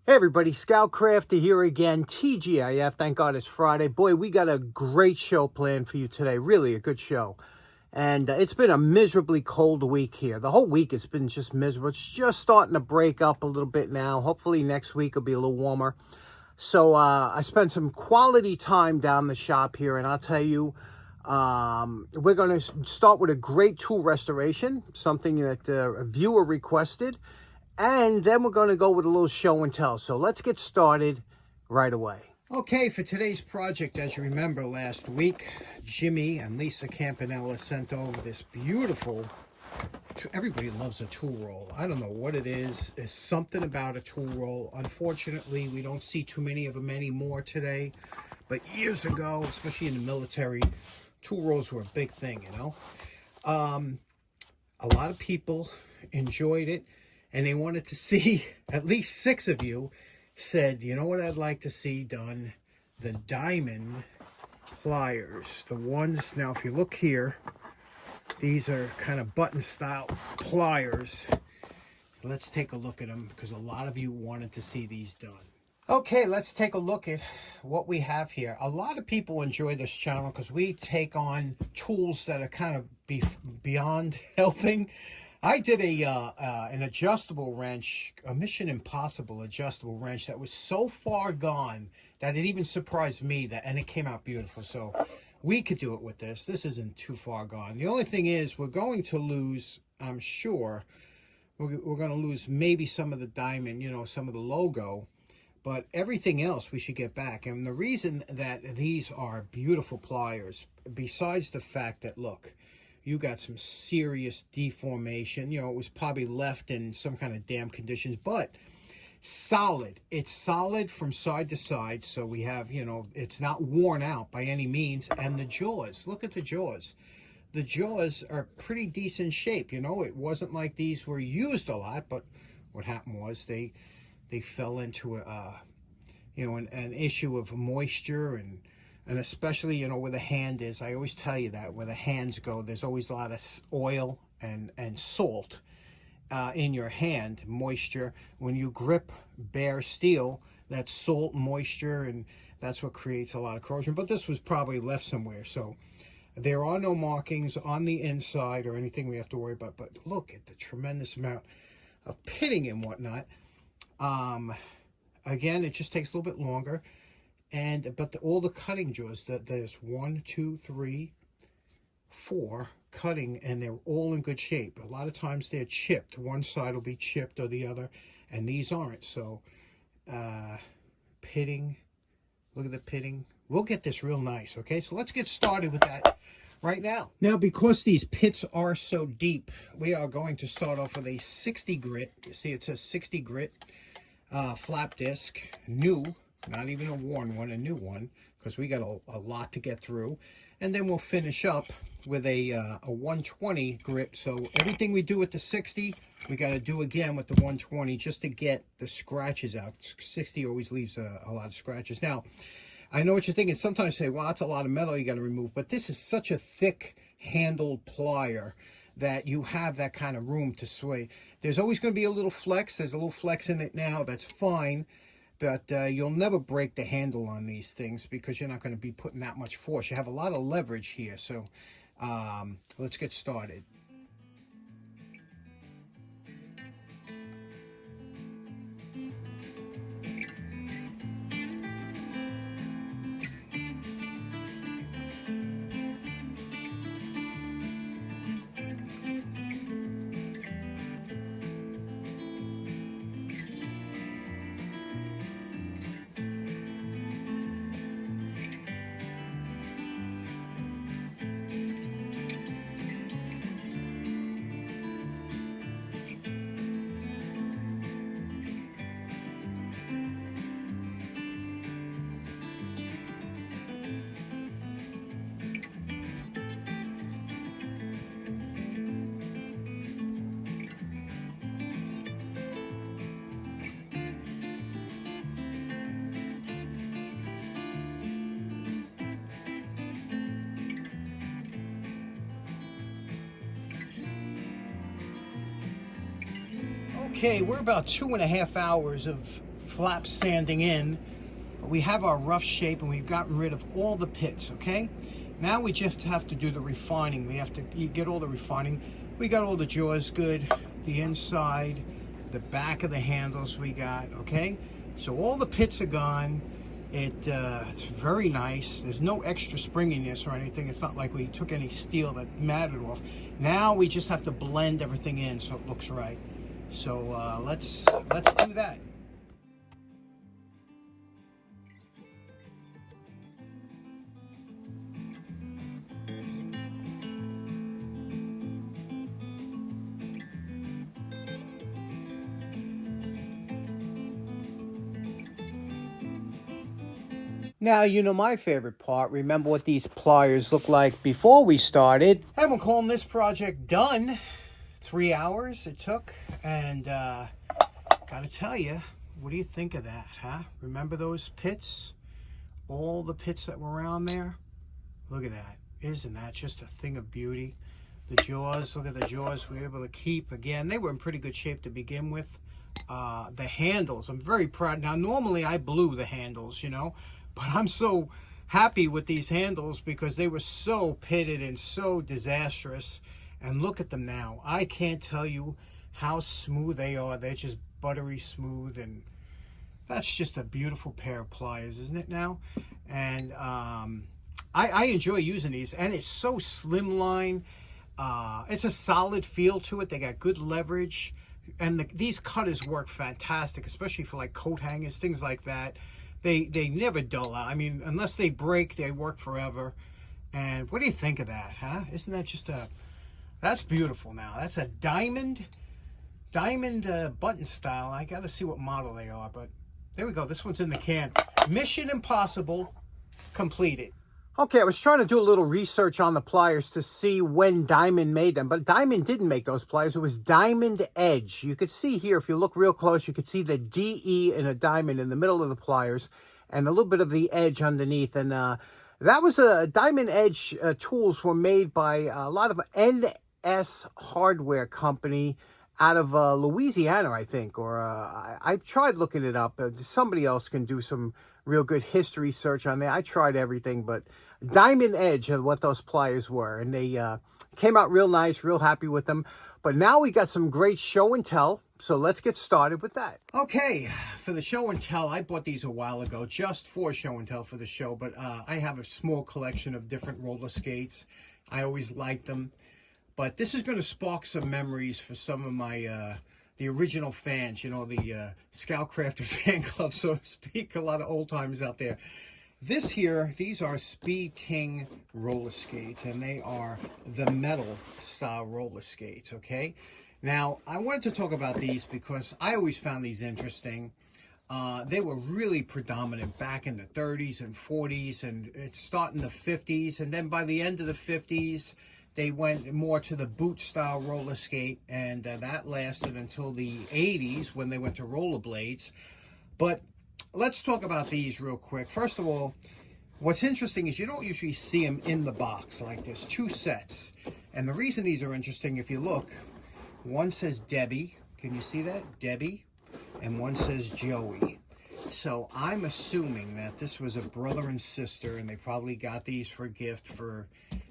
Hey everybody, Scout Crafter here again, TGIF. Thank God it's Friday. Boy, we got a great show planned for you today. Really a good show. And it's been a miserably cold week here. The whole week has been just miserable. It's just starting to break up a little bit now. Hopefully next week will be a little warmer. So I spent some quality time down the shop here, and I'll tell you, we're going to start with a great tool restoration, something that a viewer requested. And then we're going to go with a little show and tell. So let's get started right away. Okay, for today's project, as you remember last week, Jimmy and Lisa Campanella sent over this beautiful, everybody loves a tool roll. I don't know what it is. There's something about a tool roll. Unfortunately, we don't see too many of them anymore today. But years ago, especially in the military, tool rolls were a big thing, you know. A lot of people enjoyed it. And they wanted to see, at least 6 of you said, you know what I'd like to see done? The diamond pliers. The ones, now if you look here, these are kind of button style pliers. Let's take a look at them because a lot of you wanted to see these done. Okay, let's take a look at what we have here. A lot of people enjoy this channel because we take on tools that are kind of beyond helping. I did an adjustable wrench, a Mission Impossible adjustable wrench that was so far gone that it even surprised me and it came out beautiful. So we could do it with this. This isn't too far gone. The only thing is we're going to lose, I'm sure, we're going to lose maybe some of the diamond, you know, some of the logo, but everything else we should get back. And the reason that these are beautiful pliers, besides the fact that, look, you got some serious deformation. You know, it was probably left in some kind of damp conditions, but solid. It's solid from side to side. So we have, you know, it's not worn out by any means. And the jaws, look at the jaws. The jaws are pretty decent shape. You know, it wasn't like these were used a lot, but what happened was they fell into an issue of moisture and especially, you know, where the hand is. I always tell you that where the hands go, there's always a lot of oil and salt in your hand, moisture. When you grip bare steel, that's salt, moisture, and that's what creates a lot of corrosion. But this was probably left somewhere. So there are no markings on the inside or anything we have to worry about. But look at the tremendous amount of pitting and whatnot. Again, it just takes a little bit longer. But all the cutting jaws, there's 1, 2, 3, 4 cutting, and they're all in good shape. A lot of times they're chipped. One side will be chipped or the other, and these aren't. So pitting, look at the pitting. We'll get this real nice, okay? So let's get started with that right now. Now, because these pits are so deep, we are going to start off with a 60 grit. You see it says 60 grit flap disc, new. Not even a worn one, a new one, because we got a lot to get through. And then we'll finish up with a 120 grit. So everything we do with the 60, we got to do again with the 120 just to get the scratches out. 60 always leaves a lot of scratches. Now, I know what you're thinking. Sometimes you say, well, that's a lot of metal you got to remove. But this is such a thick handled plier that you have that kind of room to sway. There's always going to be a little flex. There's a little flex in it now. That's fine. But you'll never break the handle on these things because you're not going to be putting that much force. You have a lot of leverage here. So let's get started. Okay, we're about 2.5 hours of flap sanding in. We have our rough shape and we've gotten rid of all the pits, okay? Now we just have to do the refining. We have to get all the refining. We got all the jaws good, the inside, the back of the handles we got, okay? So all the pits are gone. It's very nice. There's no extra springiness or anything. It's not like we took any steel that matted off. Now we just have to blend everything in so it looks right. So let's do that. Now, you know my favorite part. Remember what these pliers looked like before we started. And we're calling this project done. 3 hours it took. And gotta tell you, what do you think of that, huh? Remember those pits? All the pits that were around there? Look at that. Isn't that just a thing of beauty? The jaws, look at the jaws we were able to keep. Again, they were in pretty good shape to begin with. The handles, I'm very proud. Now, normally I blew the handles, you know. But I'm so happy with these handles because they were so pitted and so disastrous. And look at them now. I can't tell you how smooth they are. They're just buttery smooth. And that's just a beautiful pair of pliers, isn't it now? And I enjoy using these. And it's so slimline. It's a solid feel to it. They got good leverage. And these cutters work fantastic, especially for like coat hangers, things like that. They never dull out. I mean, unless they break, they work forever. And what do you think of that, huh? Isn't that just that's beautiful now. That's a diamond button style. I got to see what model they are, but there we go. This one's in the can. Mission impossible completed. Okay, I was trying to do a little research on the pliers to see when Diamond made them, but Diamond didn't make those pliers. It was Diamond Edge. You could see here, if you look real close, you could see the DE in a diamond in the middle of the pliers and a little bit of the edge underneath. And that was a Diamond Edge tools were made by a lot of NS Hardware Company out of Louisiana, I think, or I tried looking it up. Somebody else can do some real good history search on there. I tried everything, but Diamond Edge is what those pliers were, and they came out real nice, real happy with them. But now we got some great show and tell, so let's get started with that. Okay, for the show and tell, I bought these a while ago just for show and tell for the show, but I have a small collection of different roller skates. I always liked them. But this is going to spark some memories for some of my, the original fans, you know, the Scoutcrafter fan club, so to speak, a lot of old timers out there. This here, these are Speed King roller skates, and they are the metal style roller skates, okay? Now, I wanted to talk about these because I always found these interesting. They were really predominant back in the 30s and 40s, and it's starting the 50s, and then by the end of the 50s, they went more to the boot style roller skate, and that lasted until the 80s when they went to rollerblades. But let's talk about these real quick. First of all, what's interesting is you don't usually see them in the box like this. 2 sets. And the reason these are interesting, if you look, one says Debbie. Can you see that? Debbie. And one says Joey. So I'm assuming that this was a brother and sister, and they probably got these for a gift for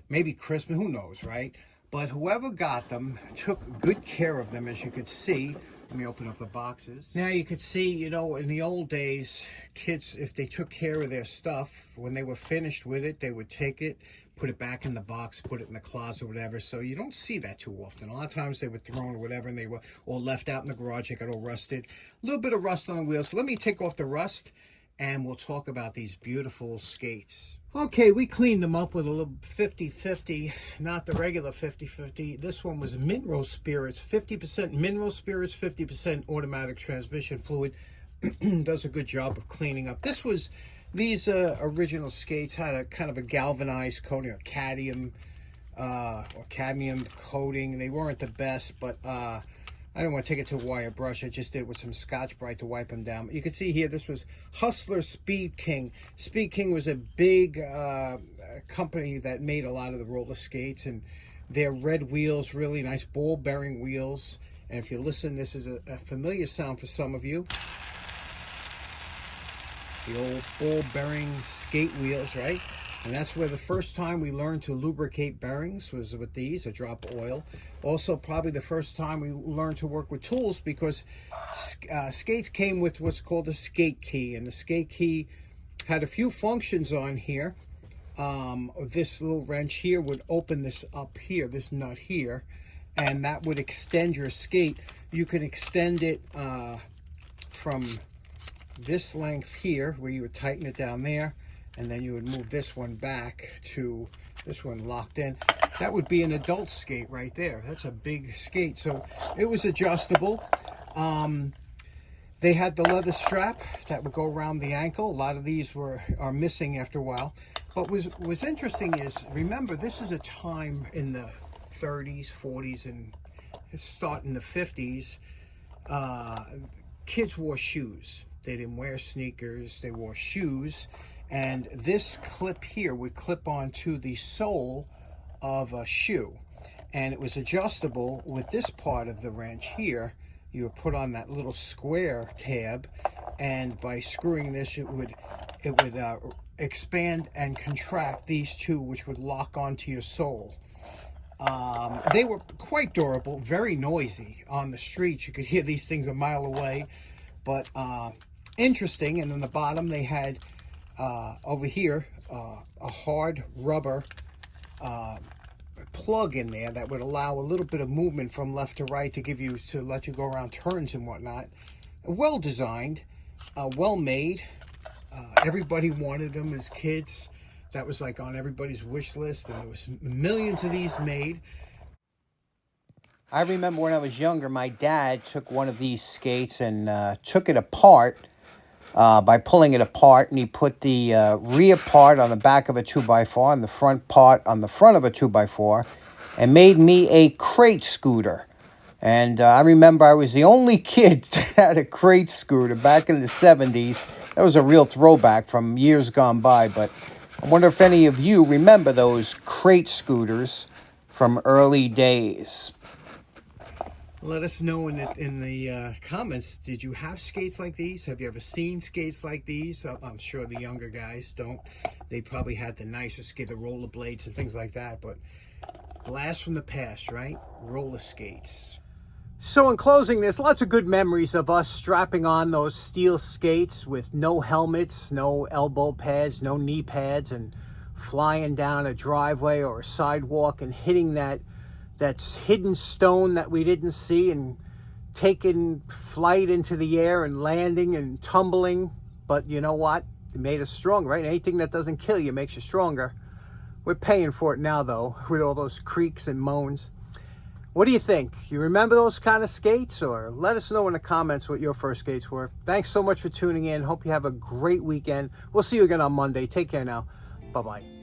maybe Christmas, who knows, right? But whoever got them took good care of them, as you could see. Let me open up the boxes. Now you could see, you know, in the old days, kids, if they took care of their stuff, when they were finished with it, they would take it, put it back in the box, put it in the closet or whatever. So you don't see that too often. A lot of times they were thrown or whatever, and they were all left out in the garage. They got all rusted. A little bit of rust on the wheels. So let me take off the rust, and we'll talk about these beautiful skates. Okay, we cleaned them up with a little 50-50, not the regular 50-50. This one was mineral spirits, 50% mineral spirits, 50% automatic transmission fluid. Does a good job of cleaning up. These original skates had a kind of a galvanized coating, or cadmium coating. They weren't the best, but I didn't want to take it to a wire brush. I just did it with some Scotch-Brite to wipe them down. You can see here, this was Hustler Speed King. Speed King was a big company that made a lot of the roller skates, and their red wheels, really nice ball bearing wheels. And if you listen, this is a familiar sound for some of you. the old ball bearing skate wheels, right? And that's where the first time we learned to lubricate bearings was with these, a drop of oil. Also, probably the first time we learned to work with tools, because skates came with what's called a skate key. And the skate key had a few functions on here. This little wrench here would open this up here, this nut here, and that would extend your skate. You can extend it from this length here, where you would tighten it down there, and then you would move this one back to this one locked in. That would be an adult skate right there. That's a big skate. So it was adjustable. They had the leather strap that would go around the ankle. A lot of these are missing after a while. But was interesting is, remember, this is a time in the 30s, 40s, and starting the 50s. Kids wore shoes. They didn't wear sneakers. They wore shoes. And this clip here would clip onto the sole of a shoe. And it was adjustable with this part of the wrench here. You would put on that little square tab, and by screwing this, it would expand and contract these two, which would lock onto your sole. They were quite durable, very noisy on the streets. You could hear these things a mile away, but interesting. And on the bottom, they had over here a hard rubber plug in there that would allow a little bit of movement from left to right to let you go around turns and whatnot. Well designed, well made. Everybody wanted them as kids. That was like on everybody's wish list, and there was millions of these made. I remember when I was younger, my dad took one of these skates and took it apart by pulling it apart, and he put the rear part on the back of a 2x4 and the front part on the front of a 2x4, and made me a crate scooter. And I remember I was the only kid that had a crate scooter back in the 70s. That was a real throwback from years gone by, but I wonder if any of you remember those crate scooters from early days. Let us know in the comments, did you have skates like these? Have you ever seen skates like these? I'm sure the younger guys don't. They probably had the nicer skate, the rollerblades and things like that, but blast from the past, right? Roller skates. So in closing, there's lots of good memories of us strapping on those steel skates with no helmets, no elbow pads, no knee pads, and flying down a driveway or a sidewalk and hitting that hidden stone that we didn't see, and taking flight into the air and landing and tumbling. But you know what? It made us stronger, right? Anything that doesn't kill you makes you stronger. We're paying for it now, though, with all those creaks and moans. What do you think? You remember those kind of skates? Or let us know in the comments what your first skates were. Thanks so much for tuning in. Hope you have a great weekend. We'll see you again on Monday. Take care now. Bye-bye.